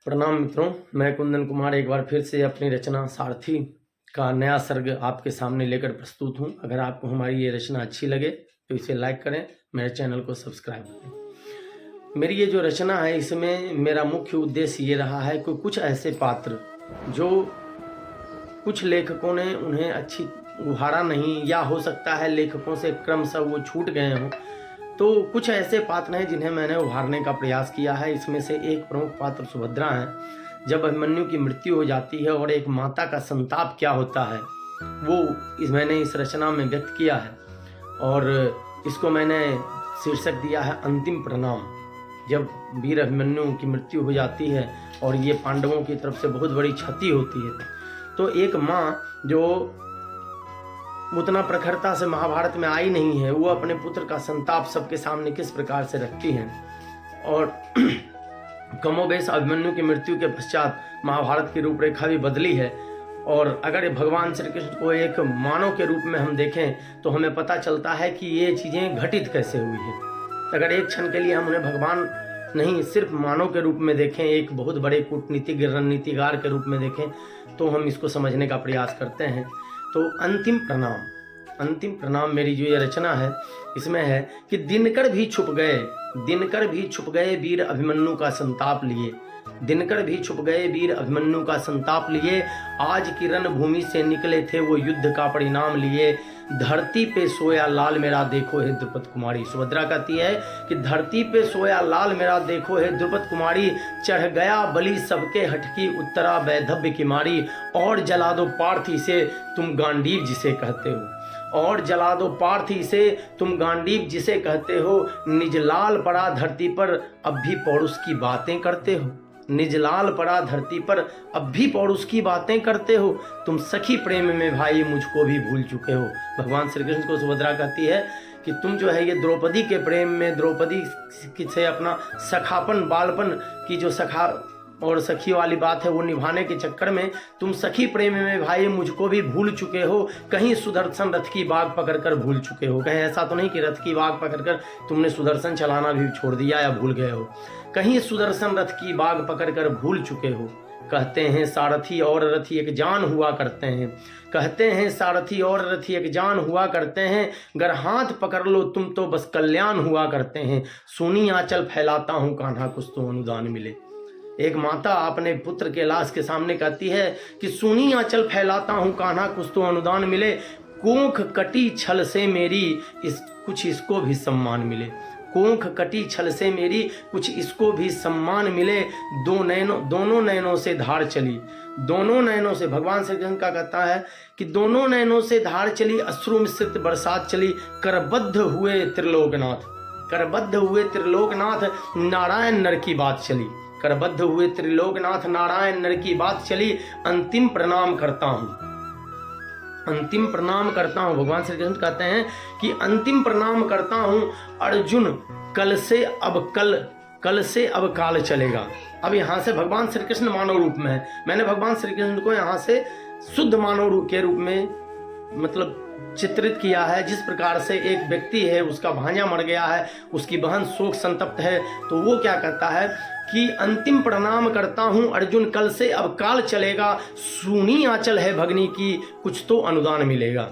प्रणाम मित्रों, मैं कुंदन कुमार एक बार फिर से अपनी रचना सारथी का नया सर्ग आपके सामने लेकर प्रस्तुत हूं। अगर आपको हमारी ये रचना अच्छी लगे तो इसे लाइक करें, मेरे चैनल को सब्सक्राइब करें। मेरी ये जो रचना है इसमें मेरा मुख्य उद्देश्य ये रहा है कि कुछ ऐसे पात्र जो कुछ लेखकों ने उन्हें अच्छी उभारा नहीं, या हो सकता है लेखकों से क्रमशः वो छूट गए हों, तो कुछ ऐसे पात्र हैं जिन्हें मैंने उभारने का प्रयास किया है। इसमें से एक प्रमुख पात्र सुभद्रा है। जब अभिमन्यु की मृत्यु हो जाती है और एक माता का संताप क्या होता है वो मैंने इस रचना में व्यक्त किया है, और इसको मैंने शीर्षक दिया है अंतिम प्रणाम। जब वीर अभिमन्यु की मृत्यु हो जाती है और ये पांडवों की तरफ से बहुत बड़ी क्षति होती है, तो एक माँ जो उतना प्रखरता से महाभारत में आई नहीं है, वो अपने पुत्र का संताप सबके सामने किस प्रकार से रखती हैं। और कमोबेश अभिमन्यु की मृत्यु के पश्चात महाभारत की रूपरेखा भी बदली है। और अगर भगवान श्री कृष्ण को एक मानव के रूप में हम देखें तो हमें पता चलता है कि ये चीज़ें घटित कैसे हुई हैं। अगर एक क्षण के लिए हम उन्हें भगवान नहीं सिर्फ मानव के रूप में देखें, एक बहुत बड़े कूटनीतिक रणनीतिकार के रूप में देखें, तो हम इसको समझने का प्रयास करते हैं। तो अंतिम प्रणाम मेरी जो ये रचना है इसमें है कि दिनकर भी छुप गए वीर अभिमन्यु का संताप लिए। दिनकर भी छुप गए वीर अभिमन्यु का संताप लिए। आज की रणभूमि से निकले थे वो युद्ध का परिणाम लिए। धरती पे सोया लाल मेरा देखो है द्रुपद कुमारी। सुभद्रा कहती है कि धरती पे सोया लाल मेरा देखो है द्रुपद कुमारी। चढ़ गया बलि सबके हटकी उत्तरा वैधव्य की मारी। और जला दो पार्थी से तुम गांडीव जिसे कहते हो। और जला दो पार्थी से तुम गांडीव जिसे कहते हो। निज लाल पड़ा धरती पर अब भी पौरुष की बातें करते हो। निज लाल पड़ा धरती पर अब भी पौरुष की बातें करते हो। तुम सखी प्रेम में भाई मुझको भी भूल चुके हो। भगवान श्री कृष्ण को सुभद्रा कहती है कि तुम जो है ये द्रौपदी के प्रेम में, द्रौपदी से अपना सखापन, बालपन की जो सखा और सखी वाली बात है वो निभाने के चक्कर में तुम सखी प्रेम में भाई मुझको भी भूल चुके हो। कहीं सुदर्शन रथ की बाग पकड़कर भूल चुके हो। कहीं ऐसा तो नहीं कि रथ की बाग पकड़कर तुमने सुदर्शन चलाना भी छोड़ दिया या भूल गए हो। कहीं सुदर्शन रथ की बाग पकड़कर भूल चुके हो। कहते हैं सारथी और रथी एक जान हुआ करते हैं। कहते हैं सारथी और रथी एक जान हुआ करते हैं। गर हाथ पकड़ लो तुम तो बस कल्याण हुआ करते हैं। सुनी आंचल फैलाता हूँ कान्हा कुछ तो अनुदान मिले। एक माता अपने पुत्र के लाश के सामने कहती है कि सुनी आंचल फैलाता हूँ कान्हा कुछ तो अनुदान मिले। कोंख कटी छल से मेरी कुछ इसको भी सम्मान मिले। कोंख कटी छल से मेरी कुछ इसको भी सम्मान मिले। दोनों नैनों से धार चली। दोनों नैनों से भगवान श्री कृष्ण का कहता है कि दोनों नैनों से धार चली। अश्रु मिश्रित बरसात चली। करबद्ध हुए त्रिलोकनाथ। करबद्ध हुए त्रिलोकनाथ नारायण नर की बात चली। करबद्ध हुए त्रिलोकनाथ नारायण नर की बात चली। अंतिम प्रणाम करता हूँ। अंतिम प्रणाम करता हूँ। भगवान श्री कृष्ण कहते हैं कि अंतिम प्रणाम करता हूँ अर्जुन। कल से अब काल चलेगा। अब यहाँ से भगवान श्री कृष्ण मानव रूप में है। मैंने भगवान श्री कृष्ण को यहाँ से शुद्ध मानव रूप के रूप में मतलब चित्रित किया है। जिस प्रकार से एक व्यक्ति है, उसका भांजा मर गया है, उसकी बहन शोक संतप्त है, तो वो क्या कहता है कि अंतिम प्रणाम करता हूँ अर्जुन, कल से अब काल चलेगा। सुनी आंचल है भगनी की कुछ तो अनुदान मिलेगा।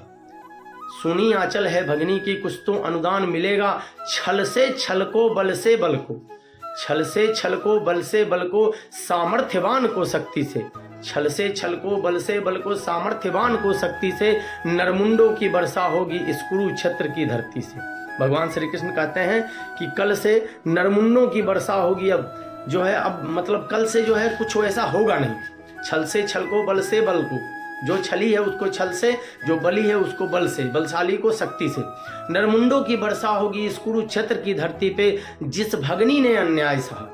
सुनी आंचल है भगनी की कुछ तो अनुदान मिलेगा। छल से छल को बल से बल को। छल से छल को बल से बल को सामर्थ्यवान को शक्ति से। छल से छल को बल से बल को सामर्थ्यवान को शक्ति से। नरमुंडों की वर्षा होगी इस कुरुक्षेत्र की धरती से। भगवान श्री कृष्ण कहते हैं कि कल से नरमुंडों की वर्षा होगी। अब जो है अब मतलब कल से जो है कुछ वैसा होगा नहीं। छल से छल को बल से बल को। जो छली है उसको छल से, जो बली है उसको बल से, बलशाली को शक्ति से। नरमुंडों की वर्षा होगी इस कुरुक्षेत्र की धरती पे। जिस भगनी ने अन्याय सहा।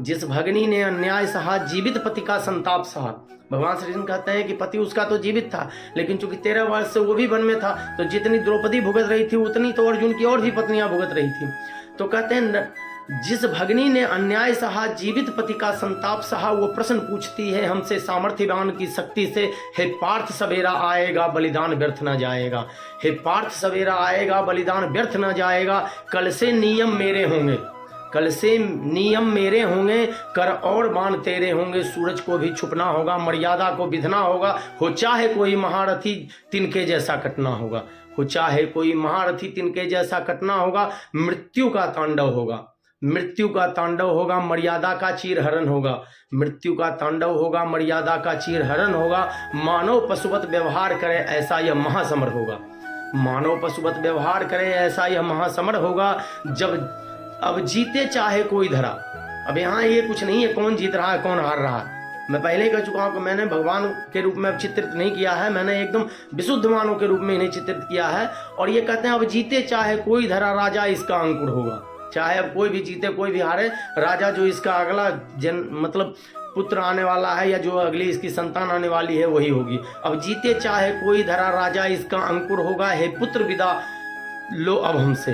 जिस भगनी ने अन्याय सहा जीवित पति का संताप सहा। भगवान श्री कृष्ण कहते हैं कि पति उसका तो जीवित था, लेकिन चूंकि 13 वर्ष से वो भी वन में था, तो जितनी द्रौपदी भुगत रही थी उतनी तो अर्जुन की और भी पत्नियां भुगत रही थी। तो कहते हैं जिस भगनी ने अन्याय सहा जीवित पति का संताप सहा, वो प्रश्न पूछती है हमसे सामर्थ्यवान की शक्ति से। हे पार्थ सवेरा आएगा बलिदान व्यर्थ न जाएगा। हे पार्थ सवेरा आएगा बलिदान व्यर्थ न जाएगा। कल से नियम मेरे होंगे। कल से नियम मेरे होंगे, कर और बाण तेरे होंगे, सूरज को भी छुपना होगा, मर्यादा को विधना होगा, हो चाहे कोई महारथी तिनके जैसा कटना होगा, हो चाहे कोई महारथी तिनके जैसा कटना होगा, मृत्यु का तांडव होगा, मृत्यु का तांडव होगा, मर्यादा का चीरहरण होगा, मृत्यु का तांडव होगा, मर्यादा का चीरहरण होगा, मानव पशुवत व्यवहार करे ऐसा यह महासमर होगा, मानव पशुवत व्यवहार करे ऐसा यह महासमर होगा, जब अब जीते चाहे कोई धरा। अब यहाँ ये कुछ नहीं है कौन जीत रहा है कौन हार रहा है, मैं पहले ही कह चुका हूँ कि मैंने भगवान के रूप में अब चित्रित नहीं किया है, मैंने एकदम विशुद्ध मानव के रूप में इन्हें चित्रित किया है। और ये कहते हैं अब जीते चाहे कोई धरा, राजा इसका अंकुर होगा, चाहे अब कोई भी जीते कोई भी हारे, राजा जो इसका अगला मतलब पुत्र आने वाला है या जो अगली इसकी संतान आने वाली है वही होगी। अब जीते चाहे कोई धरा, राजा इसका अंकुर होगा, हे पुत्र विदा लो अब हमसे।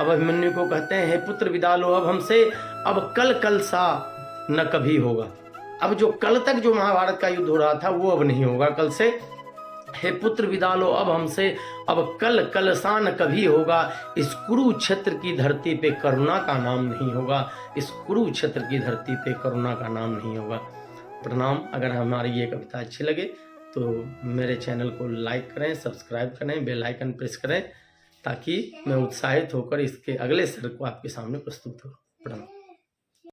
अब अभिमन्यु को कहते हैं हे पुत्र विदा लो अब हमसे, अब कल कल सा न कभी होगा। अब जो कल तक जो महाभारत का युद्ध हो रहा था वो अब नहीं होगा कल से। हे पुत्र विदा लो अब हमसे, अब कल कल सा न कभी होगा, इस कुरुक्षेत्र की धरती पे करुणा का नाम नहीं होगा, इस कुरुक्षेत्र की धरती पे करुणा का नाम नहीं होगा। प्रणाम। अगर हमारी ये कविता अच्छी लगे तो मेरे चैनल को लाइक करें, सब्सक्राइब करें, बेल आइकन प्रेस करें, ताकि मैं उत्साहित होकर इसके अगले सर्ग को आपके सामने प्रस्तुत करूं। प्रणाम।